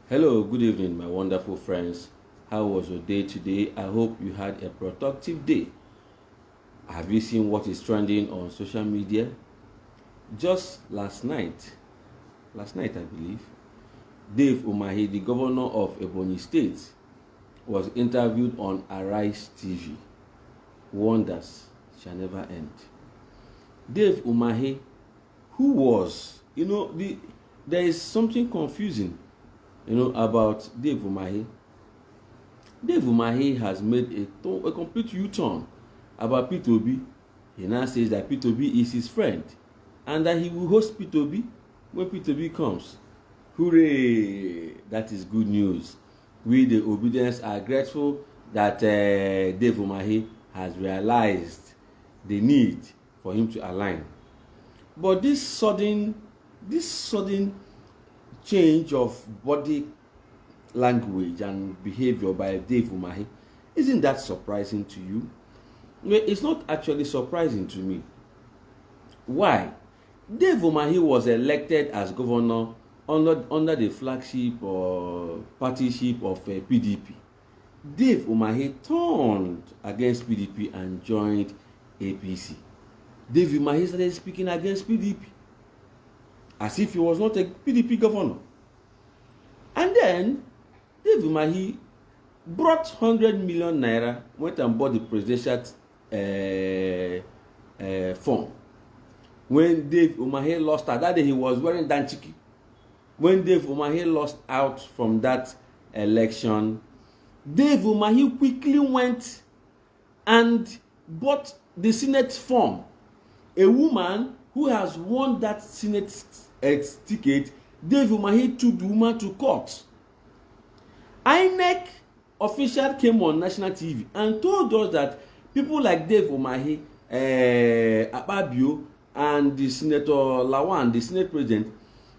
Hello, good evening, my wonderful friends. How was your day today? I hope you had a productive day. Have you seen what is trending on social media? Just last night I believe, Dave Umahi, the governor of Ebonyi State, was interviewed on Arise TV. Wonders shall never end. Dave Umahi, who was, there is something confusing, about Dave Umahi. Dave Umahi has made a complete U-turn about Peter Obi. He now says that Peter Obi is his friend and that he will host Peter Obi when Peter Obi comes. Hooray! That is good news. We, the Obedience, are grateful that Dave Umahi has realized the need for him to align. But this sudden change of body language and behavior by Dave Umahi, isn't that surprising to you? Well, it's not actually surprising to me. Why? Dave Umahi was elected as governor under the flagship or partyship of PDP. Dave Umahi turned against PDP and joined APC. Dave Umahi started speaking against PDP as if he was not a PDP governor. And then Dave Umahi brought 100 million naira, went and bought the presidential form. When Dave Umahi lost out, that day he was wearing danchiki. When Dave Umahi lost out from that election, Dave Umahi quickly went and bought the Senate form. A woman who has won that Senate ticket, Dave Umahi took the woman to court. INEC official came on national TV and told us that people like Dave Umahi, Akpabio, and the Senator Lawan, the Senate president,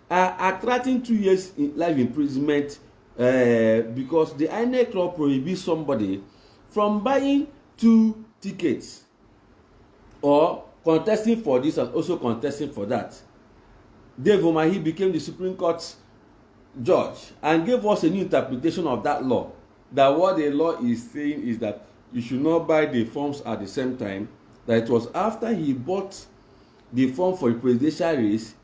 are threatening 2 years in life imprisonment because the INEC law prohibits somebody from buying 2 tickets or contesting for this and also contesting for that. Dave Umahi became the Supreme Court judge and gave us a new interpretation of that law. That what the law is saying is that you should not buy the forms at the same time. That it was after he bought the form for the presidential race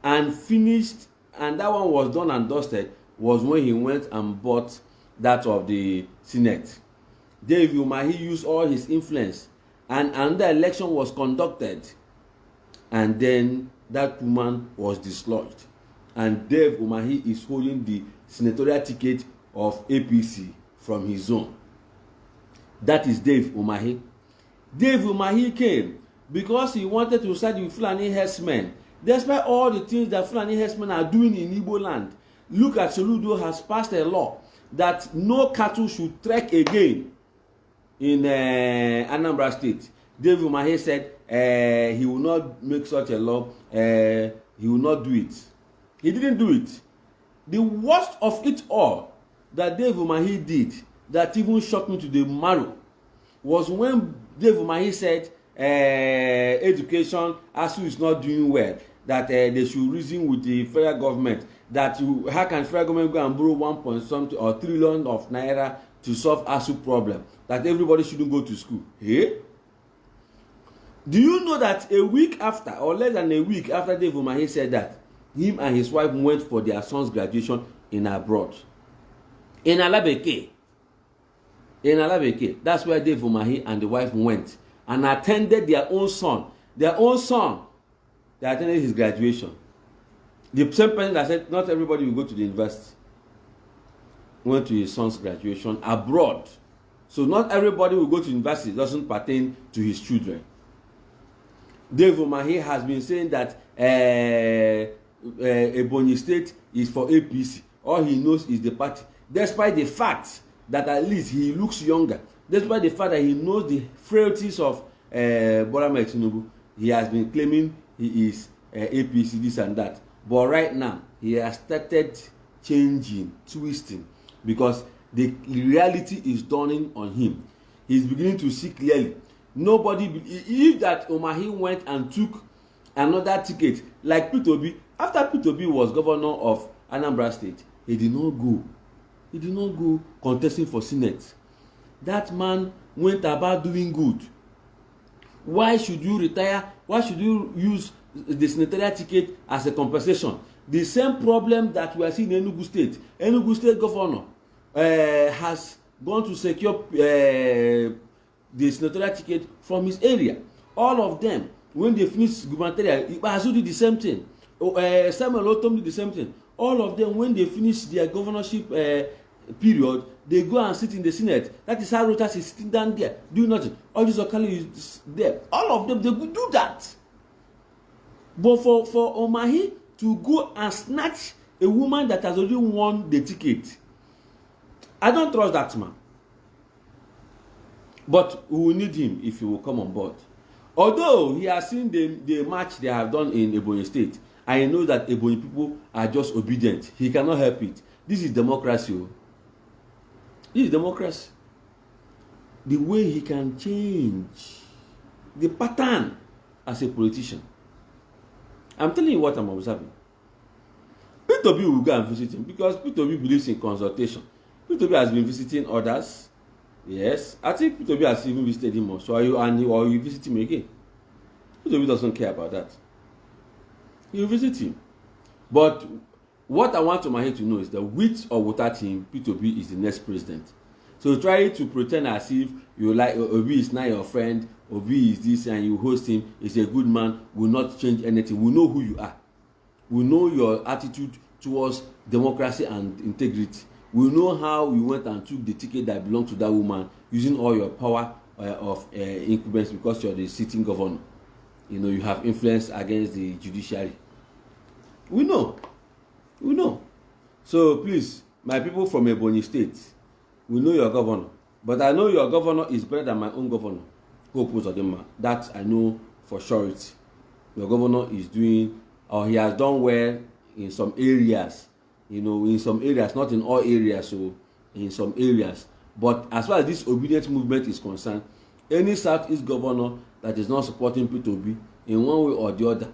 and finished, and that one was done and dusted, was when he went and bought that of the Senate. Dave Umahi used all his influence, and another election was conducted, and then that woman was dislodged, and Dave Umahi is holding the senatorial ticket of APC from his zone. That is Dave Umahi. Dave Umahi came because he wanted to side with Fulani herdsmen. Despite all the things that Fulani herdsmen are doing in Igbo land, look at Soludo has passed a law that no cattle should trek again in Anambra State. Dave Umahi said he will not make such a law. He will not do it. He didn't do it. The worst of it all that Dave Umahi did, that even shocked me to the marrow, was when Dave Umahi said education ASU is not doing well, that they should reason with the federal government, that how can federal government go and borrow 1 point something or trillion of naira to solve ASU problem, that everybody shouldn't go to school. Hey? Do you know that a week after, or less than a week after Dave Umahi said that, him and his wife went for their son's graduation in abroad, in Alabeke. That's where Dave Umahi and the wife went and attended their own son. They attended his graduation. The same person that said not everybody will go to the university went to his son's graduation abroad. So not everybody will go to university. It doesn't pertain to his children. Dave Umahi has been saying that Ebonyi State is for APC. All he knows is the party. Despite the fact that at least he looks younger, despite the fact that he knows the frailties of Bola Ahmed Tinubu, he has been claiming he is APC, this and that. But right now, he has started changing, twisting, because the reality is dawning on him. He's beginning to see clearly. Nobody, if that Umahi went and took another ticket, like Peter Obi, after Peter Obi was governor of Anambra State, He did not go. He did not go contesting for Senate. That man went about doing good. Why should you retire? Why should you use the senatorial ticket as a compensation? The same problem that we are seeing in Enugu State. Enugu State governor has gone to secure the senatorial ticket from his area. All of them, when they finish gubernatorial, Ibazu did the same thing. Samuel Otom did the same thing. All of them, when they finish their governorship period, they go and sit in the Senate. That is how Rotas is sitting down there, doing nothing. All this Okali is there. All of them, they could do that. But for Umahi to go and snatch a woman that has already won the ticket, I don't trust that man. But we will need him if he will come on board. Although he has seen the match they have done in Ebonyi State, I know that Ebonyi people are just obedient. He cannot help it. This is democracy. This is democracy. The way he can change the pattern as a politician. I'm telling you what I'm observing. Peter Obi will go and visit him because Peter Obi believes in consultation. Peter Obi has been visiting others. Yes, I think Peter Obi has even visited him also. Or you visit him again. Peter Obi doesn't care about that. You visit him. But what I want Umahi to know is that with or without him, Peter Obi is the next president. So try to pretend as if you like Obi is not your friend, Obi is this, and you host him, is a good man, will not change anything. We know who you are. We know your attitude towards democracy and integrity. We know how you went and took the ticket that belonged to that woman using all your power of incumbents because you're the sitting governor. You know, you have influence against the judiciary. We know. We know. So please, my people from Ebonyi State, we know your governor. But I know your governor is better than my own governor, Hope Uzodinma. That I know for surety. Your governor is doing, or he has done well in some areas. You know, in some areas, not in all areas, so in some areas. But as far as this obedience movement is concerned, any Southeast governor that is not supporting Peter Obi in one way or the other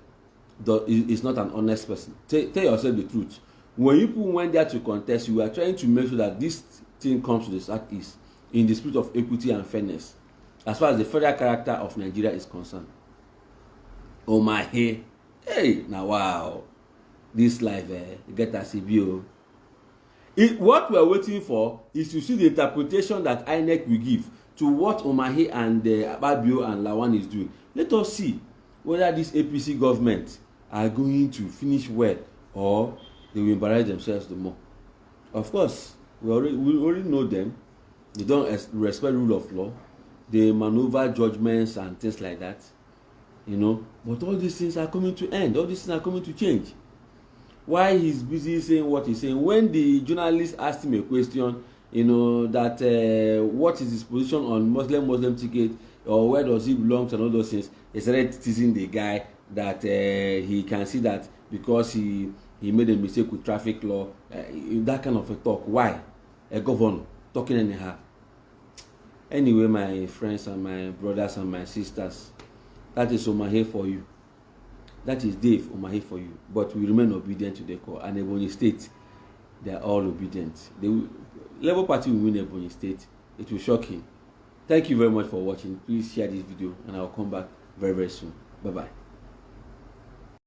is not an honest person. Tell yourself the truth. When you people went there to contest, you are trying to make sure that this thing comes to the Southeast in the spirit of equity and fairness, as far as the federal character of Nigeria is concerned. Umahi, hey, now wow. This life, get a CBO. What we are waiting for is to see the interpretation that INEC will give to what Umahi and Ababio and Lawan is doing. Let us see whether this APC government are going to finish well or they will embarrass themselves the more. Of course, we already know them. They don't respect rule of law. They maneuver judgments and things like that. You know, but all these things are coming to end. All these things are coming to change. Why he's busy saying what he's saying? When the journalist asked him a question, you know, that what is his position on Muslim ticket, or where does he belong to, and all those things, he started teasing the guy that he can see that because he made a mistake with traffic law, that kind of a talk. Why? A governor talking anyhow. Anyway, my friends and my brothers and my sisters, that is Umahi for you. That is Dave Umahi for you. But we remain obedient to the call. And Ebonyi State, they are all obedient. The Labour Party will win Ebonyi State. It will shock him. Thank you very much for watching. Please share this video and I will come back very, very soon. Bye-bye.